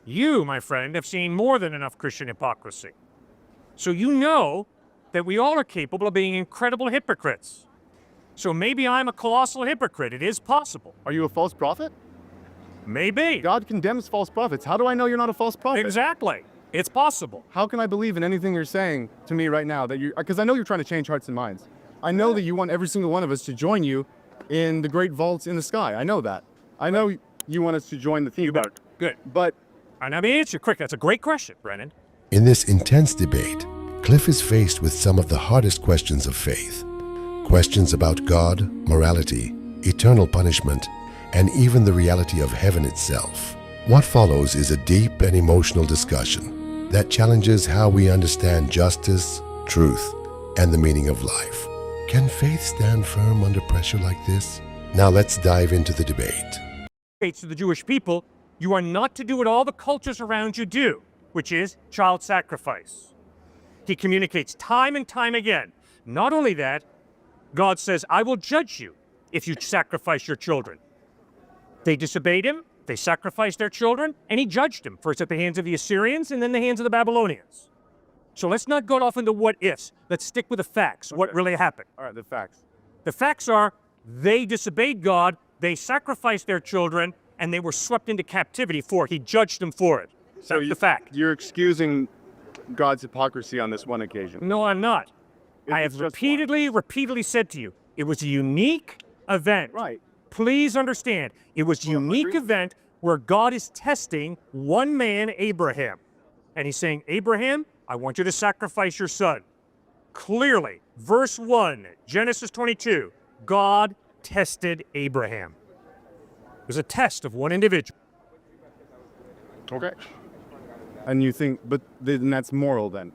You, my friend, have seen more than enough Christian hypocrisy. So you know that we all are capable of being incredible hypocrites. So maybe I'm a colossal hypocrite. It is possible. Are you a false prophet? Maybe. God condemns false prophets. How do I know you're not a false prophet? Exactly. It's possible. How can I believe in anything you're saying to me right now? Because I know you're trying to change hearts and minds. I know that you want every single one of us to join you in the great vaults in the sky. I know that. I know you want us to join the theme. Good. But And let me answer quick. That's a great question, Brennan. In this intense debate, Cliffe is faced with some of the hardest questions of faith. Questions about God, morality, eternal punishment, and even the reality of heaven itself. What follows is a deep and emotional discussion that challenges how we understand justice, truth, and the meaning of life. Can faith stand firm under pressure like this? Now let's dive into the debate. To the Jewish people, you are not to do what all the cultures around you do, which is child sacrifice. He communicates time and time again. Not only that, God says, I will judge you if you sacrifice your children. They disobeyed him, they sacrificed their children, and he judged them, first at the hands of the Assyrians and then the hands of the Babylonians. So let's not go off into what ifs. Let's stick with the facts, what really happened. all right, the facts. The facts are they disobeyed God, they sacrificed their children, and they were swept into captivity for it. He judged them for it. So That's the fact. You're excusing God's hypocrisy on this one occasion. No, I'm not. I have It's just repeatedly said to you, it was a unique event. Right. Please understand, it was a unique event where God is testing one man, Abraham. And he's saying, Abraham, I want you to sacrifice your son. Clearly, verse 1, Genesis 22, God tested Abraham. It was a test of one individual. Okay. And you think, but then that's moral then?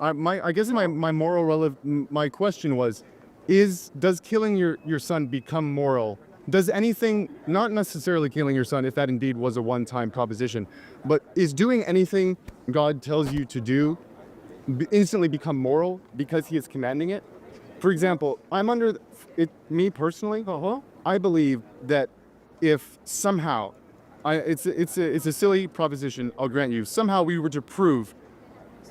I guess my moral my question was, does killing your son become moral? Does anything, not necessarily killing your son, if that indeed was a one-time proposition, but is doing anything God tells you to do instantly become moral because he is commanding it? For example, me personally, I believe that if somehow, it's a silly proposition, I'll grant you, somehow we were to prove,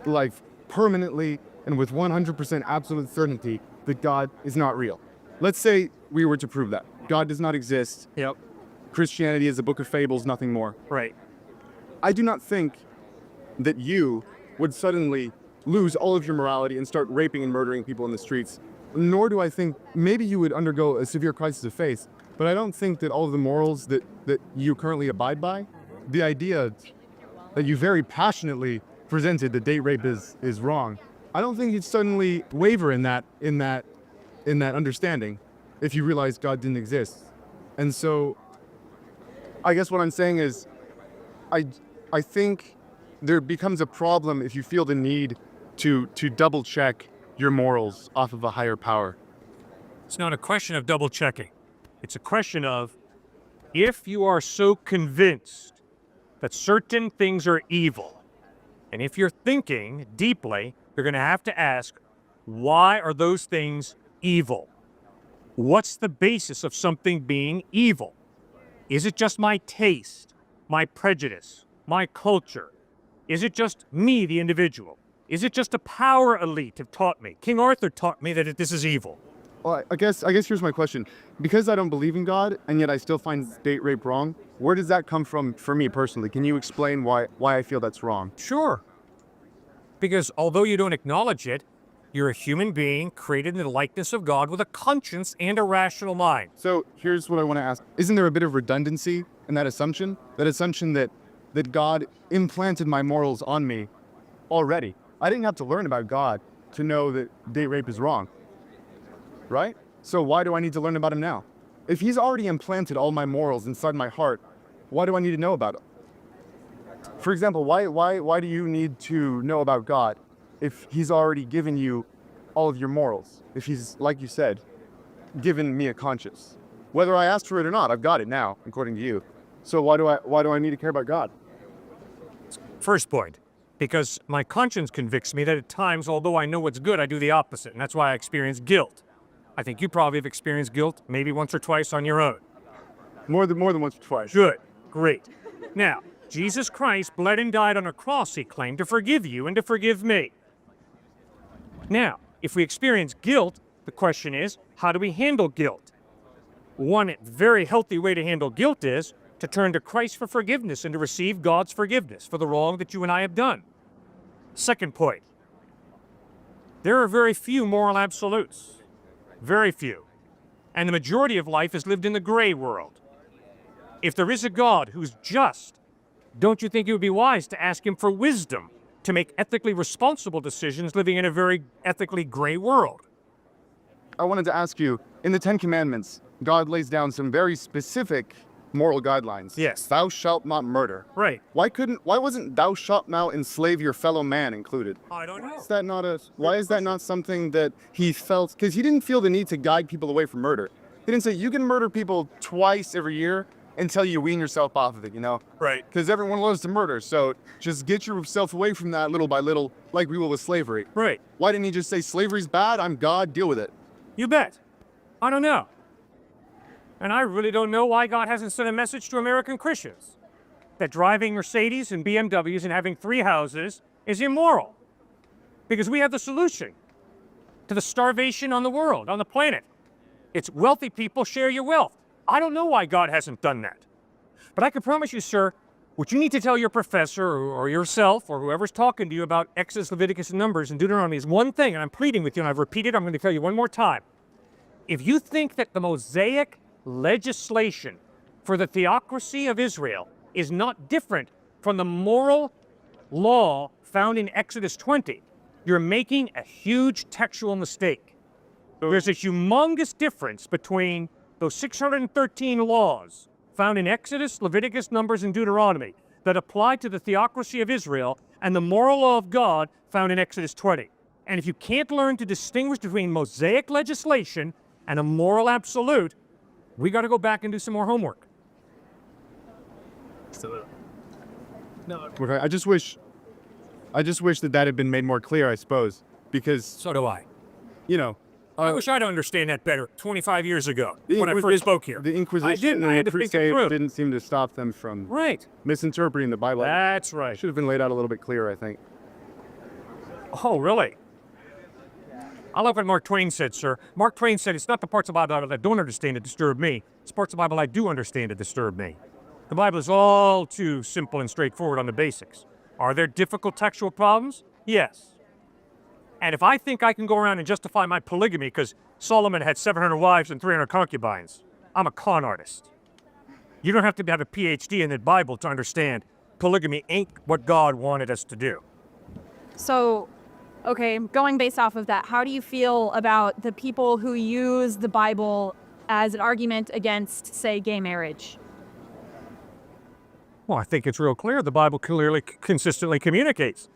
like permanently and with 100% absolute certainty, that God is not real. Let's say we were to prove that. God does not exist. Yep. Christianity is a book of fables, nothing more. Right. I do not think that you would suddenly lose all of your morality and start raping and murdering people in the streets. Nor do I think, maybe you would undergo a severe crisis of faith, but I don't think that all of the morals that you currently abide by, the idea that you very passionately presented that date rape is wrong, I don't think you'd suddenly waver in that understanding if you realize God didn't exist. And so I guess what I'm saying is I think there becomes a problem if you feel the need to double check your morals off of a higher power. It's not a question of double checking. It's a question of if you are so convinced that certain things are evil, and if you're thinking deeply, you're going to have to ask, why are those things evil? What's the basis of something being evil? Is it just my taste, my prejudice, my culture? Is it just me, the individual? Is it just a power elite have taught me? King Arthur taught me that this is evil. Well, I guess here's my question. Because I don't believe in God, and yet I still find date rape wrong, where does that come from for me personally? Can you explain why I feel that's wrong? Sure. Because although you don't acknowledge it, you're a human being created in the likeness of God with a conscience and a rational mind. So here's what I want to ask. Isn't there a bit of redundancy in that assumption? That assumption that God implanted my morals on me already. I didn't have to learn about God to know that date rape is wrong. Right? So why do I need to learn about him now? If he's already implanted all my morals inside my heart, why do I need to know about him? For example, why do you need to know about God if he's already given you all of your morals? If he's, like you said, given me a conscience? Whether I asked for it or not, I've got it now, according to you. So why do I need to care about God? First point, because my conscience convicts me that at times, although I know what's good, I do the opposite, and that's why I experience guilt. I think you probably have experienced guilt maybe once or twice on your own. More than once or twice. Good. Great. Now, Jesus Christ bled and died on a cross, he claimed, to forgive you and to forgive me. Now, if we experience guilt, the question is, how do we handle guilt? One very healthy way to handle guilt is to turn to Christ for forgiveness and to receive God's forgiveness for the wrong that you and I have done. Second point, there are very few moral absolutes. Very few. And the majority of life is lived in the gray world. If there is a God who's just, don't you think it would be wise to ask him for wisdom to make ethically responsible decisions living in a very ethically gray world? I wanted to ask you, in the Ten Commandments, God lays down some very specific moral guidelines. Yes. Thou shalt not murder. Right. Why wasn't thou shalt not enslave your fellow man included? I don't know. Why is that not something that he felt, because he didn't feel the need to guide people away from murder. He didn't say, you can murder people twice every year until you wean yourself off of it, you know? Right. Because everyone loves to murder, so just get yourself away from that little by little, like we will with slavery. Right. Why didn't he just say, slavery's bad, I'm God, deal with it? You bet. I don't know. And I really don't know why God hasn't sent a message to American Christians that driving Mercedes and BMWs and having 3 houses is immoral. Because we have the solution to the starvation on the world, on the planet. It's wealthy people share your wealth. I don't know why God hasn't done that. But I can promise you, sir, what you need to tell your professor or yourself or whoever's talking to you about Exodus, Leviticus, and Numbers and Deuteronomy is one thing, and I'm pleading with you, and I've repeated, I'm going to tell you one more time. If you think that the Mosaic legislation for the theocracy of Israel is not different from the moral law found in Exodus 20, you're making a huge textual mistake. There's a humongous difference between those 613 laws found in Exodus, Leviticus, Numbers, and Deuteronomy that apply to the theocracy of Israel and the moral law of God found in Exodus 20. And if you can't learn to distinguish between Mosaic legislation and a moral absolute, we got to go back and do some more homework. Okay, I just wish that had been made more clear, I suppose, because, So do I. you know, I wish I'd understand that better 25 years ago when I first spoke here. the Inquisition I didn't. I and had the to think it Crusades through. didn't seem to stop them from Right. misinterpreting the Bible. That's right. Should have been laid out a little bit clearer, I think. Oh, really? I love what Mark Twain said, sir. Mark Twain said, it's not the parts of the Bible that I don't understand that disturb me. It's parts of the Bible I do understand that disturb me. The Bible is all too simple and straightforward on the basics. Are there difficult textual problems? Yes. And if I think I can go around and justify my polygamy because Solomon had 700 wives and 300 concubines, I'm a con artist. You don't have to have a PhD in the Bible to understand polygamy ain't what God wanted us to do. So, okay, going based off of that, how do you feel about the people who use the Bible as an argument against, say, gay marriage? Well, I think it's real clear. The Bible clearly, consistently communicates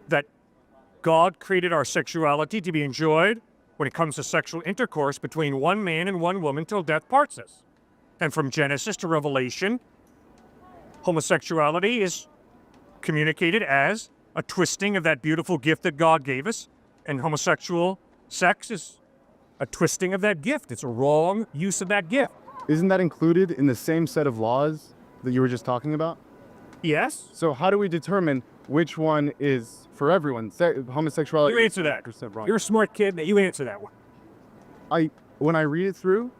that God created our sexuality to be enjoyed when it comes to sexual intercourse between one man and one woman till death parts us. And from Genesis to Revelation, homosexuality is communicated as a twisting of that beautiful gift that God gave us, and homosexual sex is a twisting of that gift. It's a wrong use of that gift. Isn't that included in the same set of laws that you were just talking about? Yes? So how do we determine which one is for everyone? Homosexuality. You answer that. 100% wrong. You're a smart kid. You answer that one. When I read it through,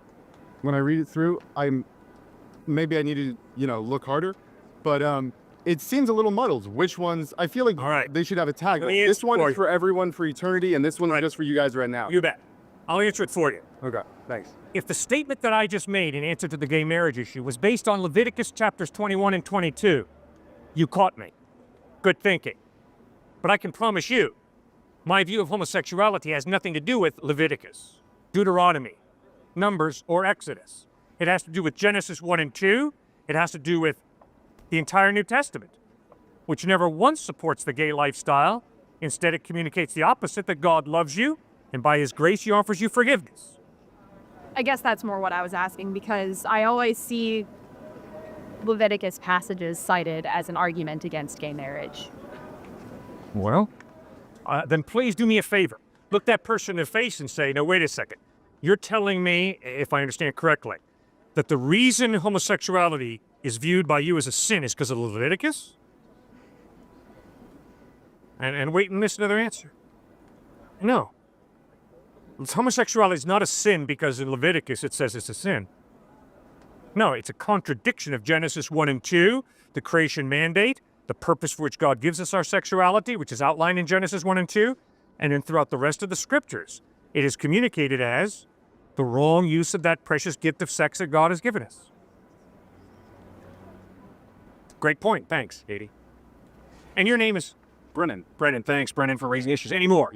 maybe I need to, look harder, but it seems a little muddled. Which ones? I feel like All right. they should have a tag. Let Like, me this answer one for is you. for everyone for eternity, and this one is just for you guys right now. You bet. I'll answer it for you. Okay, thanks. If the statement that I just made in answer to the gay marriage issue was based on Leviticus chapters 21 and 22, you caught me. Good thinking. But I can promise you, my view of homosexuality has nothing to do with Leviticus, Deuteronomy, Numbers, or Exodus. It has to do with Genesis 1 and 2. It has to do with the entire New Testament, which never once supports the gay lifestyle. Instead, it communicates the opposite, that God loves you, and by his grace, he offers you forgiveness. I guess that's more what I was asking, because I always see Leviticus passages cited as an argument against gay marriage. Well, then please do me a favor. Look that person in the face and say, no, wait a second. You're telling me, if I understand correctly, that the reason homosexuality is viewed by you as a sin is because of Leviticus? And wait and listen to their answer. No. Homosexuality is not a sin because in Leviticus it says it's a sin. No, it's a contradiction of Genesis 1 and 2, the creation mandate, the purpose for which God gives us our sexuality, which is outlined in Genesis 1 and 2, and then throughout the rest of the scriptures. It is communicated as the wrong use of that precious gift of sex that God has given us. Great point. Thanks, Katie. And your name is? Brennan. Brennan. Thanks, Brennan, for raising issues. Any more?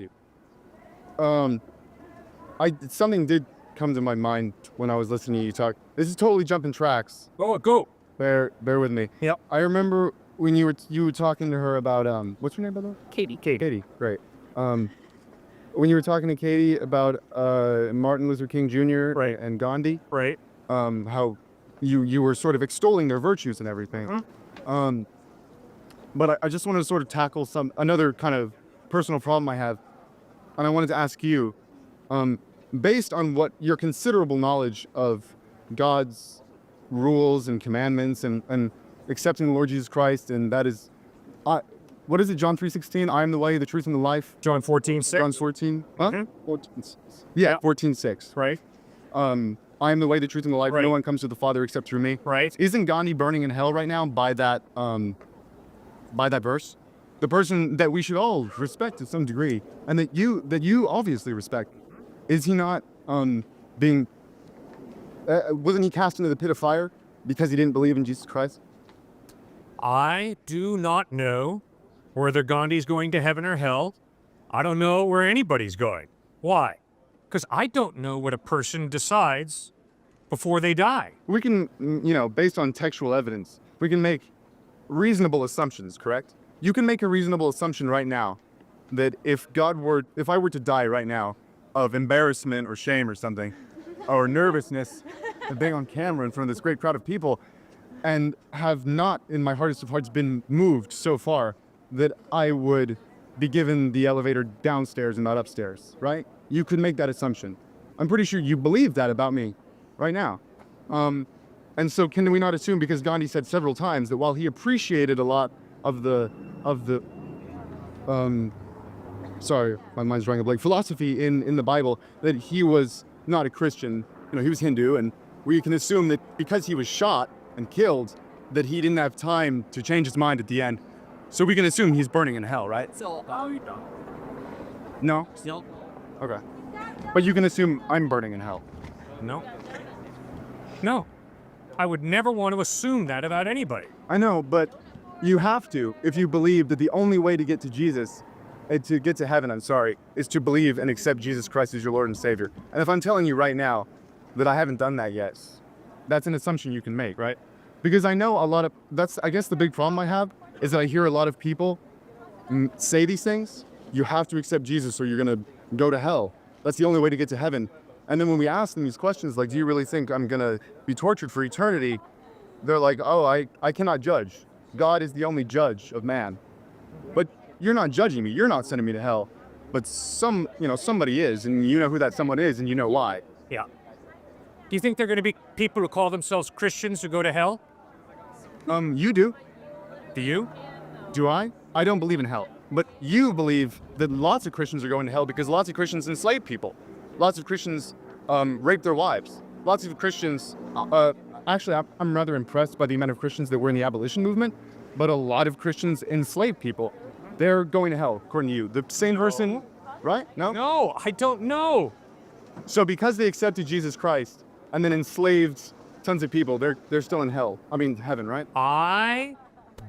Something did come to my mind when I was listening to you talk. This is totally jumping tracks. Oh, go. Bear with me. Yep. I remember when you were talking to her about what's your name, by the way? Katie. Katie. Great. When you were talking to Katie about Martin Luther King Jr. Right. and Gandhi, Right. how you were sort of extolling their virtues and everything. But I just wanted to sort of tackle another kind of personal problem I have, and I wanted to ask you, based on what your considerable knowledge of God's rules and commandments and accepting the Lord Jesus Christ, and that is, what is it, John 3:16? I am the way, the truth, and the life. John 14:6. John 14. Huh? Mhm. 14:6. Yeah, 14:6. Right. I am the way, the truth, and the life. Right. No one comes to the Father except through me. Right. Isn't Gandhi burning in hell right now by that verse? The person that we should all respect to some degree, and that you obviously respect, is he not being? Wasn't he cast into the pit of fire because he didn't believe in Jesus Christ? I do not know whether Gandhi's going to heaven or hell. I don't know where anybody's going. Why? Because I don't know what a person decides before they die. We can, based on textual evidence, we can make reasonable assumptions, correct? You can make a reasonable assumption right now that if I were to die right now of embarrassment or shame or something, or nervousness of being on camera in front of this great crowd of people, and have not, in my hardest of hearts, been moved so far that I would be given the elevator downstairs and not upstairs, right? You could make that assumption. I'm pretty sure you believe that about me right now. And so can we not assume, because Gandhi said several times that while he appreciated a lot of the sorry, my mind's drawing a blank, philosophy in the Bible, that he was not a Christian, he was Hindu, and we can assume that because he was shot and killed, that he didn't have time to change his mind at the end. So we can assume he's burning in hell, right? No? Still? Okay. But you can assume I'm burning in hell. No. No. I would never want to assume that about anybody. I know, but you have to if you believe that the only way to get to Jesus, to get to heaven, is to believe and accept Jesus Christ as your Lord and Savior. And if I'm telling you right now that I haven't done that yet, that's an assumption you can make, right? Because I know I guess the big problem I have is that I hear a lot of people say these things. You have to accept Jesus or you're going to go to hell. That's the only way to get to heaven. And then when we ask them these questions, like, do you really think I'm going to be tortured for eternity? They're like, oh, I cannot judge. God is the only judge of man. But you're not judging me. You're not sending me to hell. But somebody is, and you know who that someone is, and you know why. Yeah. Do you think there are going to be people who call themselves Christians who go to hell? You do. Do you? Do I? I don't believe in hell. But you believe that lots of Christians are going to hell because lots of Christians enslave people. Lots of Christians rape their wives. Lots of Christians, actually, I'm rather impressed by the amount of Christians that were in the abolition movement, but a lot of Christians enslave people. They're going to hell, according to you. The same person, right? No? No, I don't know. So because they accepted Jesus Christ and then enslaved tons of people, they're still in hell. I mean, heaven, right? I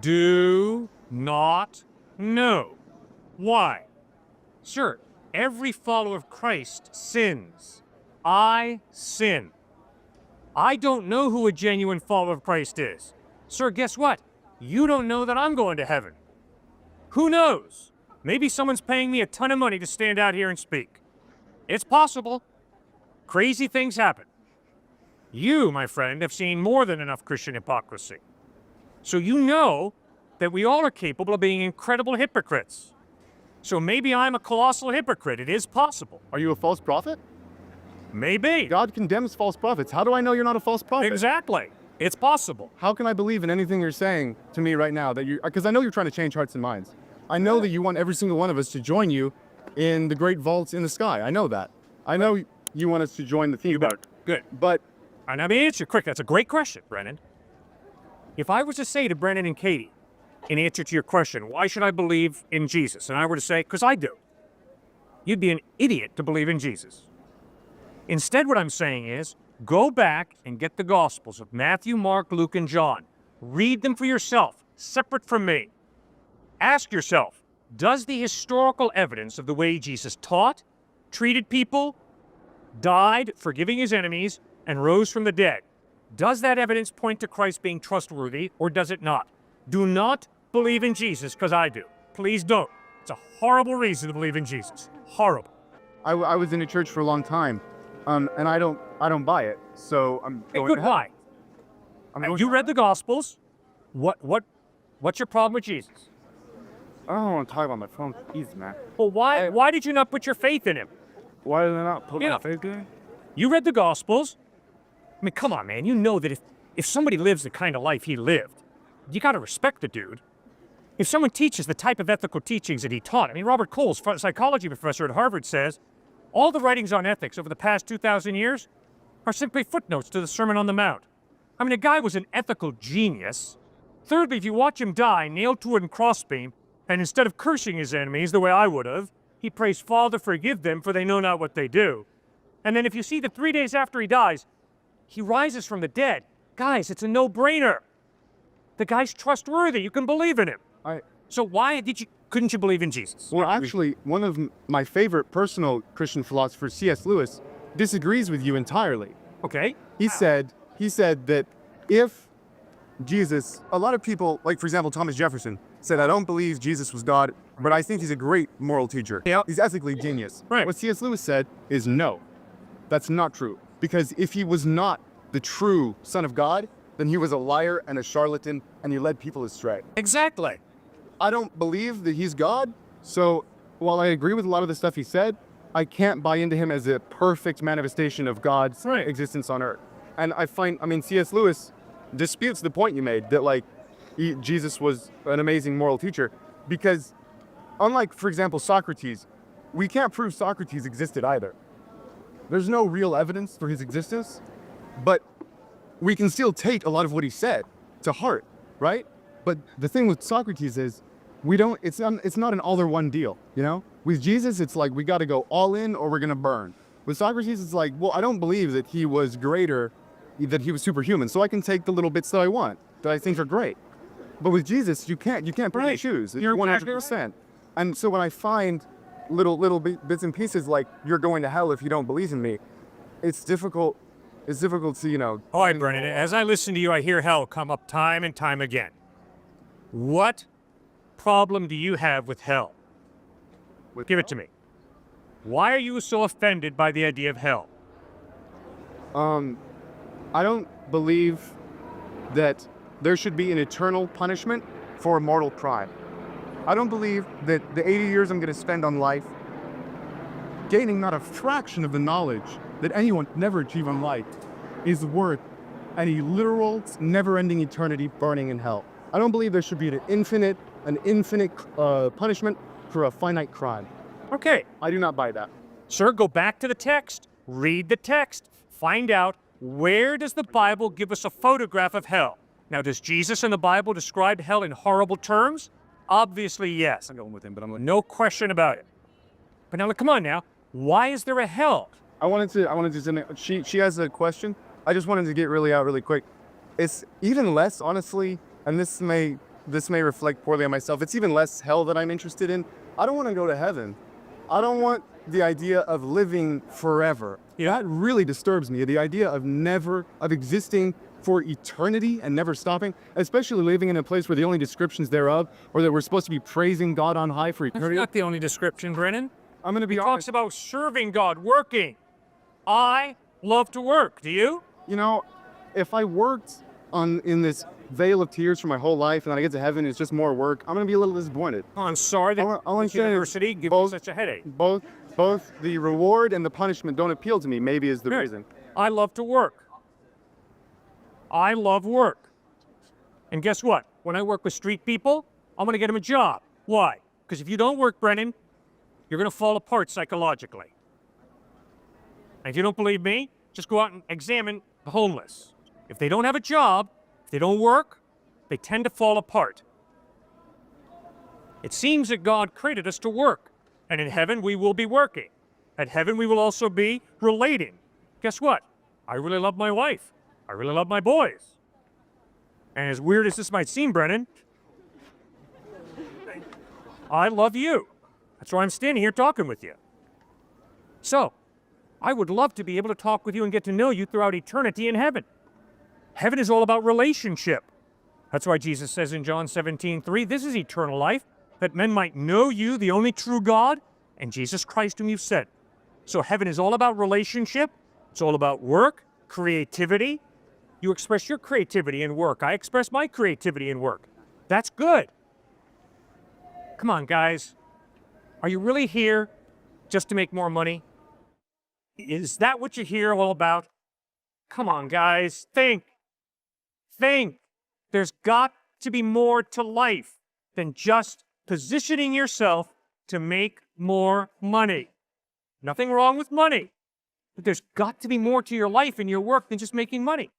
do not know. Why? Sure, every follower of Christ sins. I sin. I don't know who a genuine follower of Christ is. Sir, guess what? You don't know that I'm going to heaven. Who knows? Maybe someone's paying me a ton of money to stand out here and speak. It's possible. Crazy things happen. You, my friend, have seen more than enough Christian hypocrisy. So you know that we all are capable of being incredible hypocrites. So maybe I'm a colossal hypocrite. It is possible. Are you a false prophet? Maybe. God condemns false prophets. How do I know you're not a false prophet? Exactly. It's possible. How can I believe in anything you're saying to me right now? Because I know you're trying to change hearts and minds. I know that you want every single one of us to join you in the great vaults in the sky. I know that. I know you want us to join the theme. You better. Good. But And let me answer quick. That's a great question, Brennan. If I was to say to Brennan and Katie, in answer to your question, why should I believe in Jesus? And I were to say, because I do. You'd be an idiot to believe in Jesus. Instead, what I'm saying is, go back and get the Gospels of Matthew, Mark, Luke, and John. Read them for yourself, separate from me. Ask yourself, does the historical evidence of the way Jesus taught, treated people, died, forgiving his enemies, and rose from the dead, does that evidence point to Christ being trustworthy, or does it not? Do not believe in Jesus, because I do. Please don't. It's a horrible reason to believe in Jesus. Horrible. I was in a church for a long time, and I don't buy it. So I'm Hey, going good. to hell. Why? You read the Gospels. What's your problem with Jesus? I don't want to talk about my phone. Easy, man. Well, why did you not put your faith in him? Why did I not put Yeah. my faith in? You read the Gospels. I mean, come on, man. You know that if somebody lives the kind of life he lived, you got to respect the dude. If someone teaches the type of ethical teachings that he taught, I mean, Robert Coles, psychology professor at Harvard, says all the writings on ethics over the past 2,000 years are simply footnotes to the Sermon on the Mount. I mean, the guy was an ethical genius. Thirdly, if you watch him die, nailed to a wooden crossbeam, and instead of cursing his enemies the way I would have, he prays, Father, forgive them, for they know not what they do. And then if you see that 3 days after he dies, he rises from the dead. Guys, it's a no-brainer. The guy's trustworthy. You can believe in him. So why couldn't you believe in Jesus? Well, actually, one of my favorite personal Christian philosophers, C.S. Lewis, disagrees with you entirely. Okay. He said that if Jesus, a lot of people, like for example, Thomas Jefferson, said, I don't believe Jesus was God, but I think he's a great moral teacher. Yeah. He's ethically genius. Right. What C.S. Lewis said is no, that's not true. Because if he was not the true Son of God, then he was a liar and a charlatan, and he led people astray. Exactly. I don't believe that he's God, so while I agree with a lot of the stuff he said, I can't buy into him as a perfect manifestation of God's Right. existence on earth. And C.S. Lewis disputes the point you made that, like, Jesus was an amazing moral teacher, because unlike, for example, Socrates, we can't prove Socrates existed either. There's no real evidence for his existence, but we can still take a lot of what he said to heart, right? But the thing with Socrates is, it's not an all or one deal, you know? With Jesus, it's like, we got to go all in or we're going to burn. With Socrates, it's like, well, I don't believe that he was greater, that he was superhuman, so I can take the little bits that I want, that I think are great. But with Jesus, you can't pick and choose. You're 100%. And so when I find little bits and pieces like, you're going to hell if you don't believe in me, it's difficult to, you know. All right, Brennan, as I listen to you, I hear hell come up time and time again. What problem do you have with hell? Give it to me. Why are you so offended by the idea of hell? I don't believe that there should be an eternal punishment for a mortal crime. I don't believe that the 80 years I'm going to spend on life gaining not a fraction of the knowledge that anyone could never achieve on life is worth any literal, never-ending eternity burning in hell. I don't believe there should be an infinite punishment for a finite crime. Okay. I do not buy that. Sir, go back to the text. Read the text. Find out, where does the Bible give us a photograph of hell? Now, does Jesus in the Bible describe hell in horrible terms? Obviously, yes. I'm going with him, but No question about it. But now, come on now. Why is there a hell? I wanted to. She has a question. I just wanted to get really quick. It's even less, honestly, and this may reflect poorly on myself. It's even less hell that I'm interested in. I don't want to go to heaven. I don't want the idea of living forever. Yeah. That really disturbs me. The idea of existing for eternity and never stopping, especially living in a place where the only descriptions thereof, or that we're supposed to be praising God on high for That's eternity. not the only description, Brennan. I'm going to be It honest. talks about serving God, working. I love to work. Do you? You know, if I worked in this veil of tears for my whole life and then I get to heaven, it's just more work, I'm going to be a little disappointed. Oh, I'm sorry that All I'm the saying is university gives you both- such a headache. Both the reward and the punishment don't appeal to me, maybe is the Good. reason. I love to work. I love work. And guess what? When I work with street people, I'm going to get them a job. Why? Because if you don't work, Brennan, you're going to fall apart psychologically. And if you don't believe me, just go out and examine the homeless. If they don't have a job, if they don't work, they tend to fall apart. It seems that God created us to work. And in heaven, we will be working. At heaven, we will also be relating. Guess what? I really love my wife. I really love my boys. And as weird as this might seem, Brennan, I love you. That's why I'm standing here talking with you. So, I would love to be able to talk with you and get to know you throughout eternity in heaven. Heaven is all about relationship. That's why Jesus says in John 17:3, this is eternal life, that men might know you, the only true God, and Jesus Christ whom you've sent. So heaven is all about relationship. It's all about work, creativity. You express your creativity in work. I express my creativity in work. That's good. Come on, guys. Are you really here just to make more money? Is that what you're here all about? Come on, guys. Think. Think. There's got to be more to life than just positioning yourself to make more money. Nothing wrong with money. But there's got to be more to your life and your work than just making money.